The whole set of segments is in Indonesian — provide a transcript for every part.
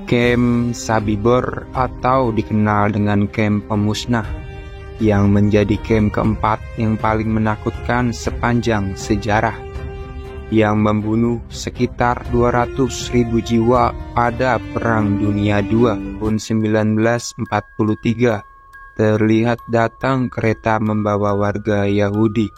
Kem Sabibor atau dikenal dengan kem pemusnah, yang menjadi kem keempat yang paling menakutkan sepanjang sejarah, yang membunuh sekitar 200.000 jiwa pada Perang Dunia II tahun 1943. Terlihat datang kereta membawa warga Yahudi.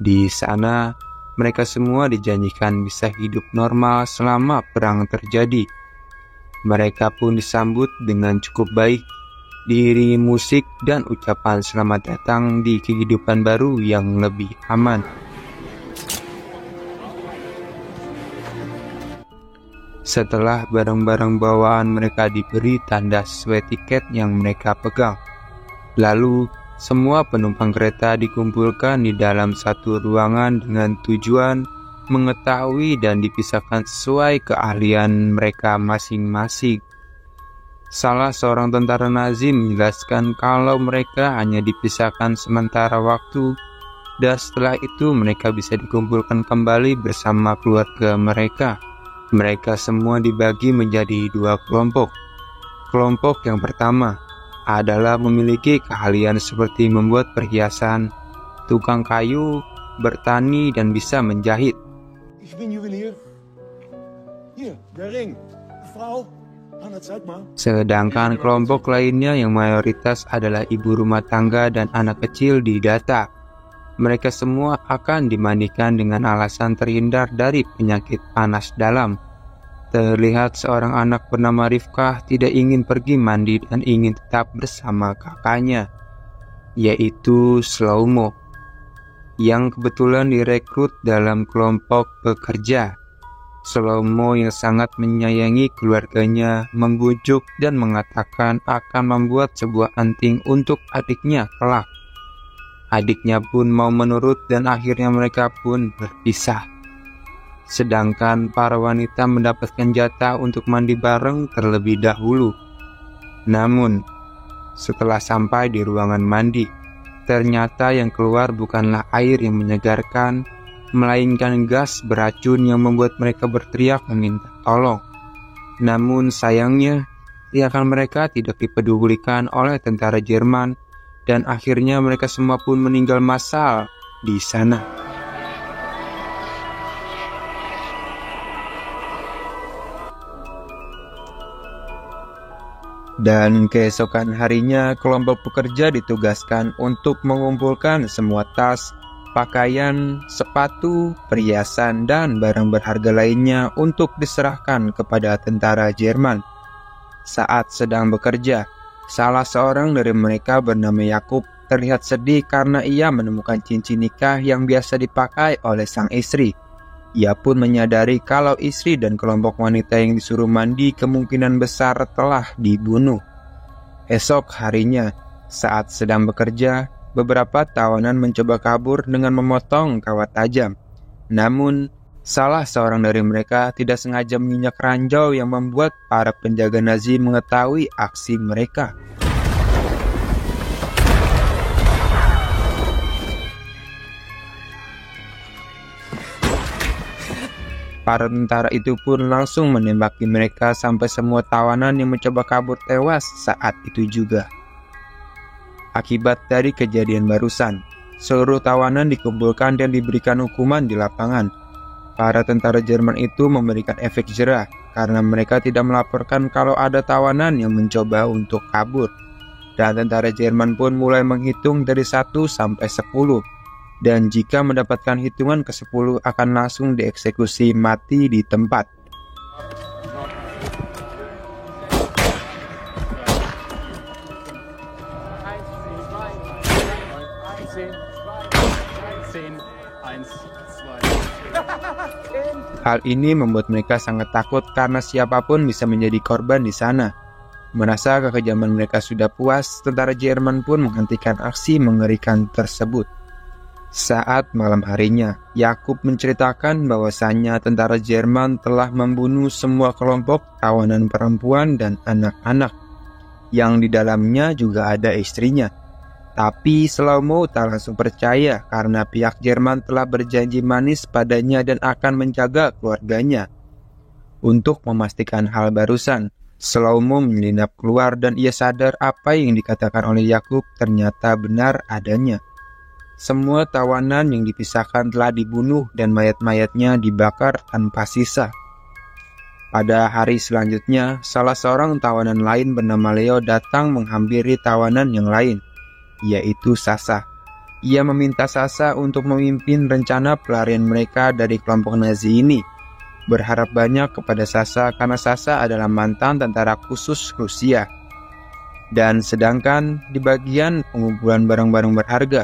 Di sana, mereka semua dijanjikan bisa hidup normal selama perang terjadi. Mereka pun disambut dengan cukup baik, diiringi musik dan ucapan selamat datang di kehidupan baru yang lebih aman. Setelah barang-barang bawaan mereka diberi tanda sesuai tiket yang mereka pegang, lalu semua penumpang kereta dikumpulkan di dalam satu ruangan dengan tujuan mengetahui dan dipisahkan sesuai keahlian mereka masing-masing. Salah seorang tentara Nazi menjelaskan kalau mereka hanya dipisahkan sementara waktu, dan setelah itu mereka bisa dikumpulkan kembali bersama keluarga mereka. Mereka semua dibagi menjadi dua kelompok. Kelompok yang pertama adalah memiliki keahlian seperti membuat perhiasan, tukang kayu, bertani, dan bisa menjahit. Ich bin Juwelier. Hier, der Ring. Frau, zeig mal. Sedangkan kelompok lainnya yang mayoritas adalah ibu rumah tangga dan anak kecil didata. Mereka semua akan dimandikan dengan alasan terhindar dari penyakit panas dalam. Terlihat seorang anak bernama Rifkah tidak ingin pergi mandi dan ingin tetap bersama kakaknya, yaitu Shlomo, yang kebetulan direkrut dalam kelompok pekerja. Shlomo yang sangat menyayangi keluarganya membujuk dan mengatakan akan membuat sebuah anting untuk adiknya kelak. Adiknya pun mau menurut dan akhirnya mereka pun berpisah. Sedangkan para wanita mendapatkan jatah untuk mandi bareng terlebih dahulu. Namun, setelah sampai di ruangan mandi, ternyata yang keluar bukanlah air yang menyegarkan, melainkan gas beracun yang membuat mereka berteriak meminta tolong. Namun sayangnya, teriakan mereka tidak dipedulikan oleh tentara Jerman, dan akhirnya mereka semua pun meninggal massal di sana. Dan keesokan harinya, kelompok pekerja ditugaskan untuk mengumpulkan semua tas, pakaian, sepatu, perhiasan, dan barang berharga lainnya untuk diserahkan kepada tentara Jerman. Saat sedang bekerja, salah seorang dari mereka bernama Yakub terlihat sedih karena ia menemukan cincin nikah yang biasa dipakai oleh sang istri. Ia pun menyadari kalau istri dan kelompok wanita yang disuruh mandi kemungkinan besar telah dibunuh. Esok harinya, saat sedang bekerja, beberapa tawanan mencoba kabur dengan memotong kawat tajam. Namun, salah seorang dari mereka tidak sengaja menginjak ranjau yang membuat para penjaga Nazi mengetahui aksi mereka. Para tentara itu pun langsung menembaki mereka sampai semua tawanan yang mencoba kabur tewas saat itu juga. Akibat dari kejadian barusan, seluruh tawanan dikumpulkan dan diberikan hukuman di lapangan. Para tentara Jerman itu memberikan efek jera karena mereka tidak melaporkan kalau ada tawanan yang mencoba untuk kabur. Dan tentara Jerman pun mulai menghitung dari 1 sampai 10. Dan jika mendapatkan hitungan ke-10 akan langsung dieksekusi mati di tempat. Hal ini membuat mereka sangat takut karena siapapun bisa menjadi korban di sana. Merasa kekejaman mereka sudah puas, tentara Jerman pun menghentikan aksi mengerikan tersebut. Saat malam harinya, Yakub menceritakan bahwasannya tentara Jerman telah membunuh semua kelompok tawanan perempuan dan anak-anak, yang di dalamnya juga ada istrinya. Tapi Shlomo tak langsung percaya karena pihak Jerman telah berjanji manis padanya dan akan menjaga keluarganya. Untuk memastikan hal barusan, Shlomo menyelinap keluar dan ia sadar apa yang dikatakan oleh Yakub ternyata benar adanya. Semua tawanan yang dipisahkan telah dibunuh dan mayat-mayatnya dibakar tanpa sisa. Pada hari selanjutnya, salah seorang tawanan lain bernama Leo datang menghampiri tawanan yang lain, yaitu Sasa. Ia meminta Sasa untuk memimpin rencana pelarian mereka dari kelompok Nazi ini. Berharap banyak kepada Sasa karena Sasa adalah mantan tentara khusus Rusia. Dan sedangkan di bagian pengumpulan barang-barang berharga,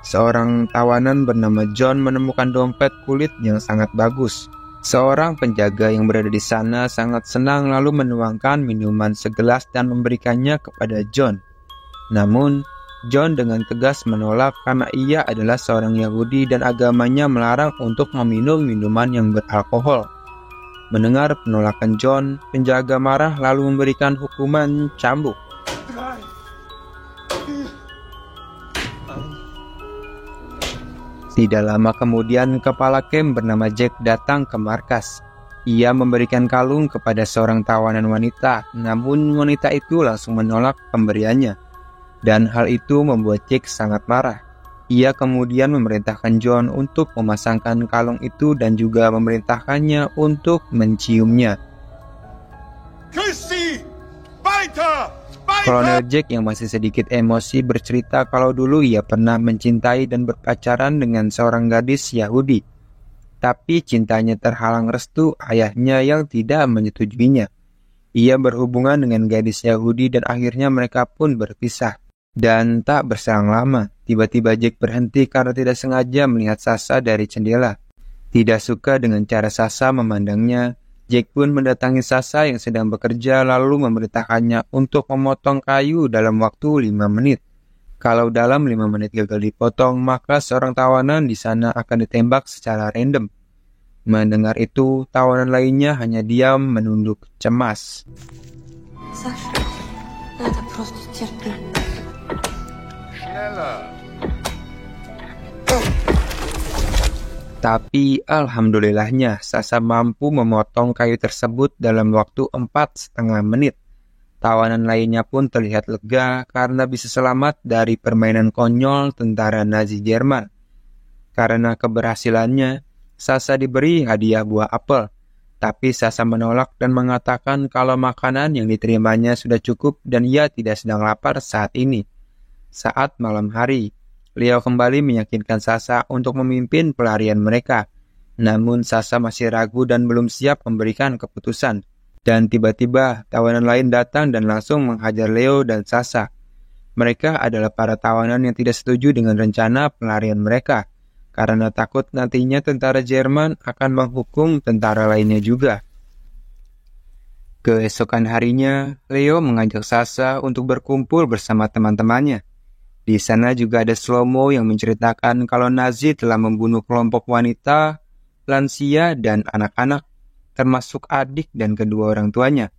seorang tawanan bernama John menemukan dompet kulit yang sangat bagus. Seorang penjaga yang berada di sana sangat senang lalu menuangkan minuman segelas dan memberikannya kepada John. Namun, John dengan tegas menolak karena ia adalah seorang Yahudi dan agamanya melarang untuk meminum minuman yang beralkohol. Mendengar penolakan John, penjaga marah lalu memberikan hukuman cambuk. Tidak lama kemudian, kepala camp bernama Jack datang ke markas. Ia memberikan kalung kepada seorang tawanan wanita, namun wanita itu langsung menolak pemberiannya. Dan hal itu membuat Jack sangat marah. Ia kemudian memerintahkan John untuk memasangkan kalung itu dan juga memerintahkannya untuk menciumnya. Kolonel Jack yang masih sedikit emosi bercerita kalau dulu ia pernah mencintai dan berpacaran dengan seorang gadis Yahudi. Tapi cintanya terhalang restu ayahnya yang tidak menyetujuinya. Ia berhubungan dengan gadis Yahudi dan akhirnya mereka pun berpisah. Dan tak berselang lama, tiba-tiba Jack berhenti karena tidak sengaja melihat Sasa dari jendela. Tidak suka dengan cara Sasa memandangnya, Jack pun mendatangi Sasa yang sedang bekerja lalu memerintahkannya untuk memotong kayu dalam waktu 5 menit. Kalau dalam 5 menit gagal dipotong, maka seorang tawanan di sana akan ditembak secara random. Mendengar itu, tawanan lainnya hanya diam menunduk cemas. Sasha, надо просто терпеть. Tapi alhamdulillahnya Sasa mampu memotong kayu tersebut dalam waktu 4,5 menit. Tawanan lainnya pun terlihat lega karena bisa selamat dari permainan konyol tentara Nazi Jerman. Karena keberhasilannya, Sasa diberi hadiah buah apel. Tapi Sasa menolak dan mengatakan kalau makanan yang diterimanya sudah cukup dan ia tidak sedang lapar saat ini. Saat malam hari, Leo kembali meyakinkan Sasa untuk memimpin pelarian mereka. Namun Sasa masih ragu dan belum siap memberikan keputusan. Dan tiba-tiba tawanan lain datang dan langsung menghajar Leo dan Sasa. Mereka adalah para tawanan yang tidak setuju dengan rencana pelarian mereka, karena takut nantinya tentara Jerman akan menghukum tentara lainnya juga. Keesokan harinya, Leo mengajak Sasa untuk berkumpul bersama teman-temannya. Di sana juga ada Shlomo yang menceritakan kalau Nazi telah membunuh kelompok wanita, lansia, dan anak-anak, termasuk adik dan kedua orang tuanya.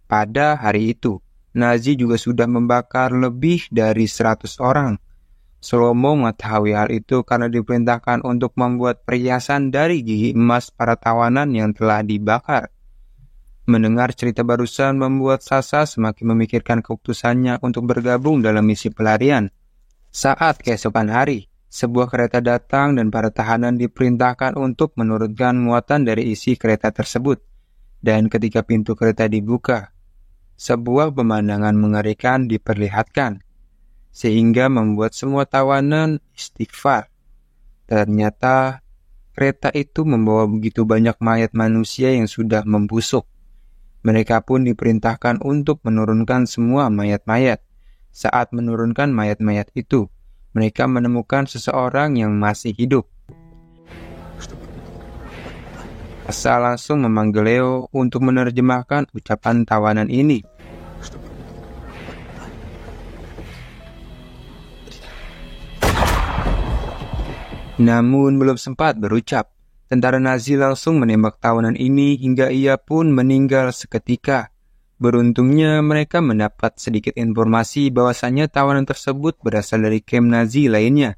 Pada hari itu, Nazi juga sudah membakar lebih dari 100 orang. Shlomo mengetahui hal itu karena diperintahkan untuk membuat perhiasan dari gigi emas para tawanan yang telah dibakar. Mendengar cerita barusan membuat Sasa semakin memikirkan keputusannya untuk bergabung dalam misi pelarian. Saat keesokan hari, sebuah kereta datang dan para tahanan diperintahkan untuk menurunkan muatan dari isi kereta tersebut. Dan ketika pintu kereta dibuka, sebuah pemandangan mengerikan diperlihatkan, sehingga membuat semua tawanan istighfar. Ternyata, kereta itu membawa begitu banyak mayat manusia yang sudah membusuk. Mereka pun diperintahkan untuk menurunkan semua mayat-mayat. Saat menurunkan mayat-mayat itu, mereka menemukan seseorang yang masih hidup. Sasa langsung memanggil Leo untuk menerjemahkan ucapan tawanan ini. Namun belum sempat berucap, tentara Nazi langsung menembak tawanan ini hingga ia pun meninggal seketika. Beruntungnya mereka mendapat sedikit informasi bahwasannya tawanan tersebut berasal dari kamp Nazi lainnya.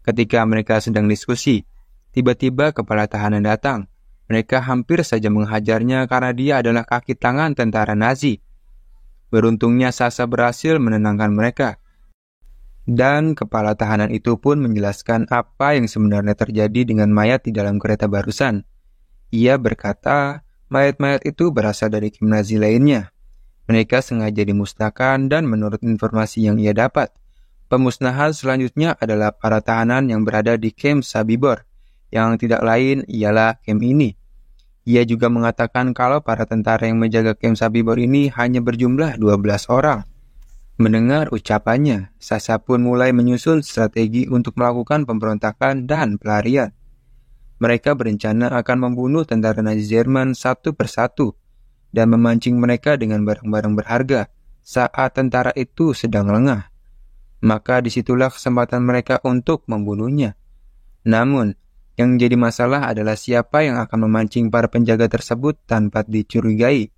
Ketika mereka sedang diskusi, tiba-tiba kepala tahanan datang. Mereka hampir saja menghajarnya karena dia adalah kaki tangan tentara Nazi. Beruntungnya Sasha berhasil menenangkan mereka. Dan kepala tahanan itu pun menjelaskan apa yang sebenarnya terjadi dengan mayat di dalam kereta barusan. Ia berkata, mayat-mayat itu berasal dari camp Nazi lainnya. Mereka sengaja dimusnahkan dan menurut informasi yang ia dapat, pemusnahan selanjutnya adalah para tahanan yang berada di camp Sobibor, yang tidak lain ialah camp ini. Ia juga mengatakan kalau para tentara yang menjaga camp Sobibor ini hanya berjumlah 12 orang. Mendengar ucapannya, Sasha pun mulai menyusun strategi untuk melakukan pemberontakan dan pelarian. Mereka berencana akan membunuh tentara Nazi Jerman satu persatu dan memancing mereka dengan barang-barang berharga saat tentara itu sedang lengah. Maka disitulah kesempatan mereka untuk membunuhnya. Namun, yang jadi masalah adalah siapa yang akan memancing para penjaga tersebut tanpa dicurigai.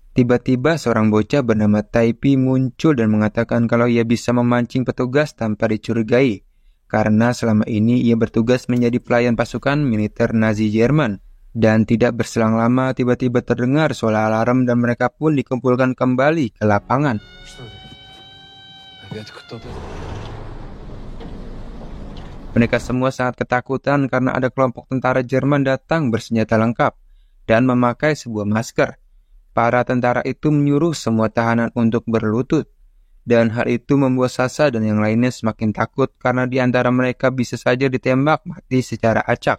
Tiba-tiba seorang bocah bernama Taipi muncul dan mengatakan kalau ia bisa memancing petugas tanpa dicurigai, karena selama ini ia bertugas menjadi pelayan pasukan militer Nazi Jerman. Dan tidak berselang lama tiba-tiba terdengar suara alarm dan mereka pun dikumpulkan kembali ke lapangan. Mereka semua sangat ketakutan karena ada kelompok tentara Jerman datang bersenjata lengkap dan memakai sebuah masker. Para tentara itu menyuruh semua tahanan untuk berlutut, dan hal itu membuat Sasha dan yang lainnya semakin takut karena di antara mereka bisa saja ditembak mati secara acak.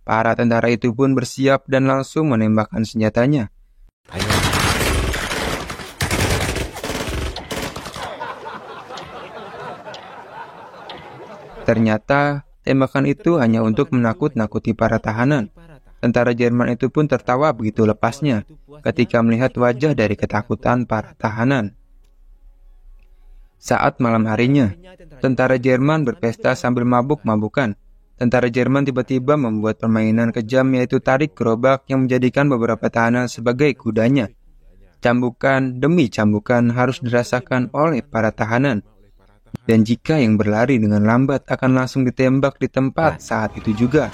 Para tentara itu pun bersiap dan langsung menembakkan senjatanya. Ternyata, tembakan itu hanya untuk menakut-nakuti para tahanan. Tentara Jerman itu pun tertawa begitu lepasnya ketika melihat wajah dari ketakutan para tahanan. Saat malam harinya, tentara Jerman berpesta sambil mabuk-mabukan. Tentara Jerman tiba-tiba membuat permainan kejam yaitu tarik gerobak yang menjadikan beberapa tahanan sebagai kudanya. Cambukan demi cambukan harus dirasakan oleh para tahanan. Dan jika yang berlari dengan lambat akan langsung ditembak di tempat saat itu juga.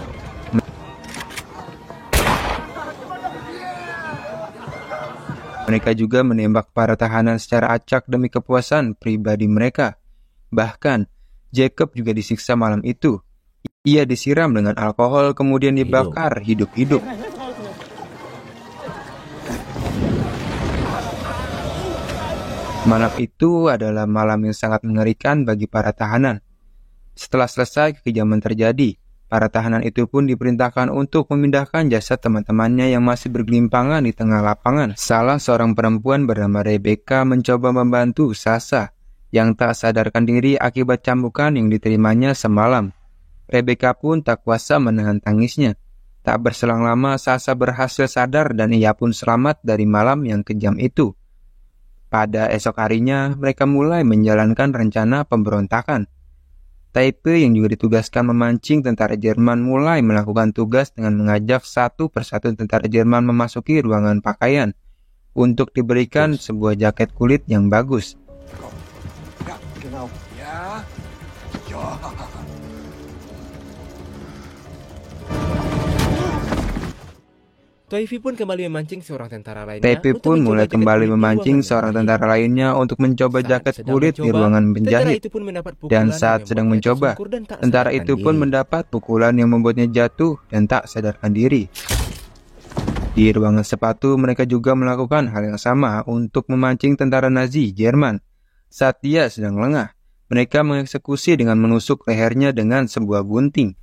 Mereka juga menembak para tahanan secara acak demi kepuasan pribadi mereka. Bahkan, Jacob juga disiksa malam itu. Ia disiram dengan alkohol kemudian dibakar hidup-hidup. Malam itu adalah malam yang sangat mengerikan bagi para tahanan. Setelah selesai kekejaman terjadi, para tahanan itu pun diperintahkan untuk memindahkan jasad teman-temannya yang masih bergelimpangan di tengah lapangan. Salah seorang perempuan bernama Rebecca mencoba membantu Sasha yang tak sadarkan diri akibat cambukan yang diterimanya semalam. Rebecca pun tak kuasa menahan tangisnya. Tak berselang lama Sasha berhasil sadar dan ia pun selamat dari malam yang kejam itu. Pada esok harinya, mereka mulai menjalankan rencana pemberontakan. Taipei yang juga ditugaskan memancing tentara Jerman mulai melakukan tugas dengan mengajak satu persatu tentara Jerman memasuki ruangan pakaian untuk diberikan sebuah jaket kulit yang bagus. Taipi pun kembali memancing seorang tentara lainnya. Taipei pun mulai kembali memancing seorang tentara lainnya untuk mencoba jaket kulit di ruangan penjahit. Dan saat sedang mencoba, tentara itu pun mendapat pukulan yang membuatnya jatuh dan tak sadarkan diri. Di ruangan sepatu, mereka juga melakukan hal yang sama untuk memancing tentara Nazi Jerman. Saat dia sedang lengah, mereka mengeksekusi dengan menusuk lehernya dengan sebuah gunting.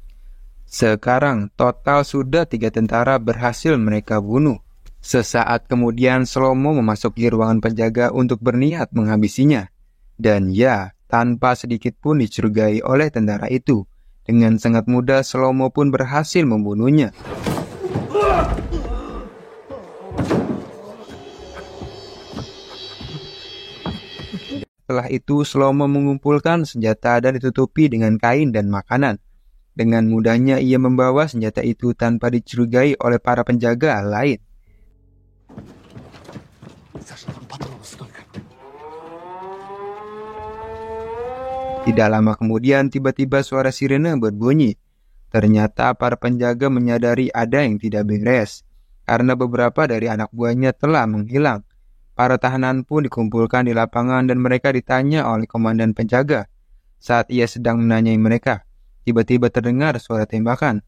Sekarang, total sudah 3 tentara berhasil mereka bunuh. Sesaat kemudian, Shlomo memasuki ruangan penjaga untuk berniat menghabisinya. Dan ya, tanpa sedikit pun dicurigai oleh tentara itu. Dengan sangat mudah, Shlomo pun berhasil membunuhnya. Setelah itu, Shlomo mengumpulkan senjata dan ditutupi dengan kain dan makanan. Dengan mudahnya ia membawa senjata itu tanpa dicurigai oleh para penjaga lain. Tidak lama kemudian tiba-tiba suara sirene berbunyi. Ternyata para penjaga menyadari ada yang tidak beres, karena beberapa dari anak buahnya telah menghilang. Para tahanan pun dikumpulkan di lapangan dan mereka ditanya oleh komandan penjaga. Saat ia sedang menanyai mereka, tiba-tiba terdengar suara tembakan.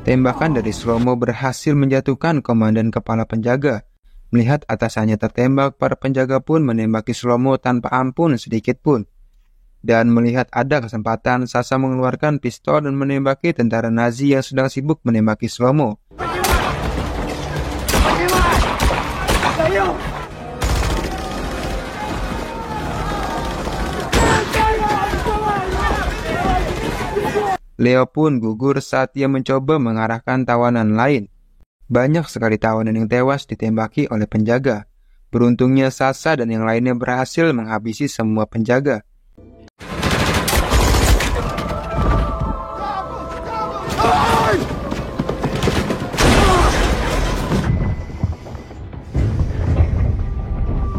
Tembakan dari Shlomo berhasil menjatuhkan komandan kepala penjaga. Melihat atasannya tertembak, para penjaga pun menembaki Shlomo tanpa ampun sedikit pun. Dan melihat ada kesempatan, Sasha mengeluarkan pistol dan menembaki tentara Nazi yang sedang sibuk menembaki Shlomo. Leo pun gugur saat ia mencoba mengarahkan tawanan lain. Banyak sekali tawanan yang tewas ditembaki oleh penjaga. Beruntungnya Sasha dan yang lainnya berhasil menghabisi semua penjaga.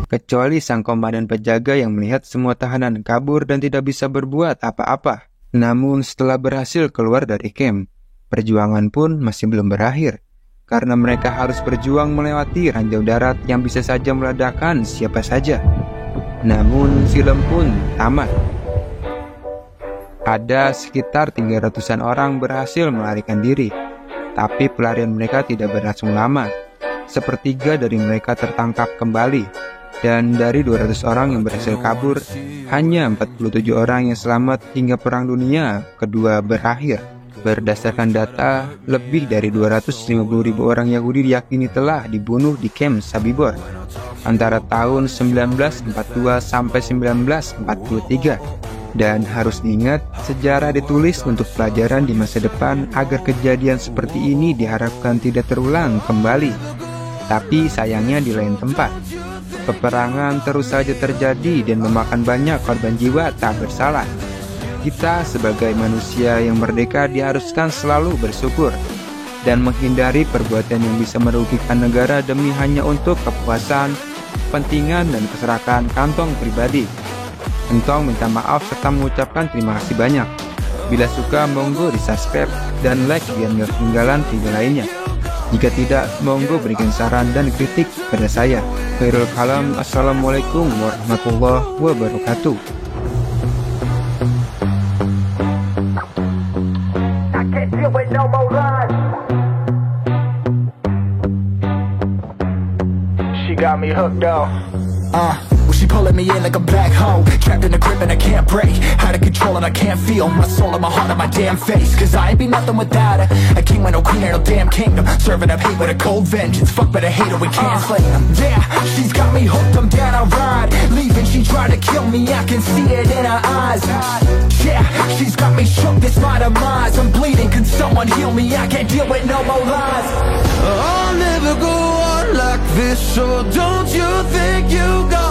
Kecuali sang komandan penjaga yang melihat semua tahanan kabur dan tidak bisa berbuat apa-apa. Namun setelah berhasil keluar dari camp, perjuangan pun masih belum berakhir. Karena mereka harus berjuang melewati ranjau darat yang bisa saja meledakkan siapa saja. Namun film pun tamat. Ada sekitar 300-an orang berhasil melarikan diri. Tapi pelarian mereka tidak berlangsung lama. Sepertiga dari mereka tertangkap kembali. Dan dari 200 orang yang berhasil kabur, hanya 47 orang yang selamat hingga Perang Dunia Kedua berakhir. Berdasarkan data, lebih dari 250.000 orang Yahudi diyakini telah dibunuh di camp Sobibor antara tahun 1942 sampai 1943. Dan harus diingat, sejarah ditulis untuk pelajaran di masa depan agar kejadian seperti ini diharapkan tidak terulang kembali. Tapi sayangnya di lain tempat. Peperangan terus saja terjadi dan memakan banyak korban jiwa tak bersalah. Kita sebagai manusia yang merdeka diharuskan selalu bersyukur dan menghindari perbuatan yang bisa merugikan negara demi hanya untuk kepuasan, kepentingan, dan keserakahan kantong pribadi. Entong minta maaf serta mengucapkan terima kasih banyak. Bila suka, monggo di-subscribe dan like biar nggak ketinggalan video lainnya. Jika tidak, monggo berikan saran dan kritik pada saya. Khairul kalam, assalamualaikum warahmatullahi wabarakatuh. She got me hooked up. She pulling me in like a black hole, trapped in a grip and I can't break. Out of control and I can't feel my soul and my heart on my damn face. Cause I ain't be nothing without her. A king with no queen or no damn kingdom. Serving up hate with a cold vengeance. Fuck but I hate her, we can't slay them. Yeah, she's got me hooked, I'm down, I ride. Leaving, she tried to kill me, I can see it in her eyes. Yeah, she's got me shook, this my demise. I'm bleeding, can someone heal me? I can't deal with no more lies. I'll never go on like this, so don't you think you got